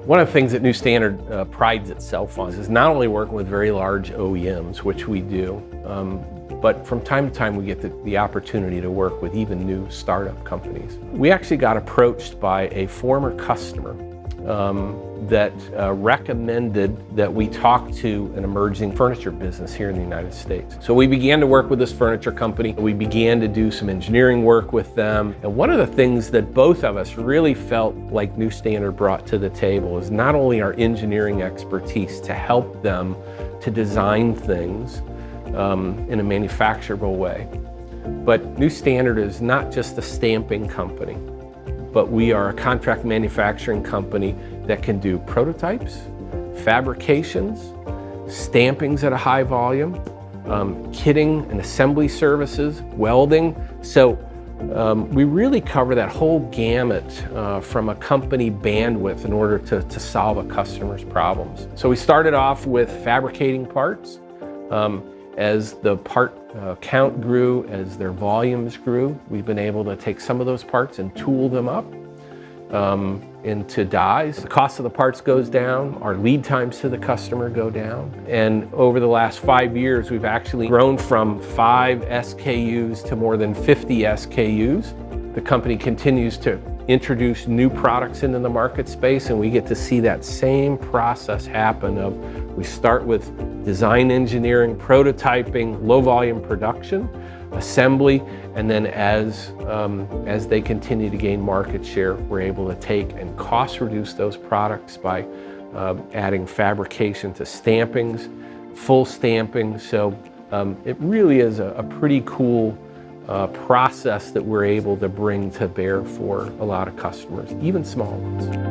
One of the things that New Standard prides itself on is not only working with very large OEMs, which we do, but from time to time we get the opportunity to work with even new startup companies. We actually got approached by a former customer that recommended that we talk to an emerging furniture business here in the United States. So we began to work with this furniture company. We began to do some engineering work with them. And one of the things that both of us really felt like New Standard brought to the table is not only our engineering expertise to help them to design things in a manufacturable way, but New Standard is not just a stamping company, but we are a contract manufacturing company that can do prototypes, fabrications, stampings at a high volume, kitting and assembly services, welding. So we really cover that whole gamut from a company bandwidth in order to solve a customer's problems. So we started off with fabricating parts. As the part count grew, as their volumes grew, we've been able to take some of those parts and tool them up into dies. The cost of the parts goes down, our lead times to the customer go down. And over the last 5 years, we've actually grown from 5 SKUs to more than 50 SKUs. The company continues to introduce new products into the market space, and we get to see that same process happen of we start with design engineering, prototyping, low volume production, assembly, and then as they continue to gain market share, we're able to take and cost reduce those products by adding fabrication to stampings, full stamping. So it really is a pretty cool process that we're able to bring to bear for a lot of customers, even small ones.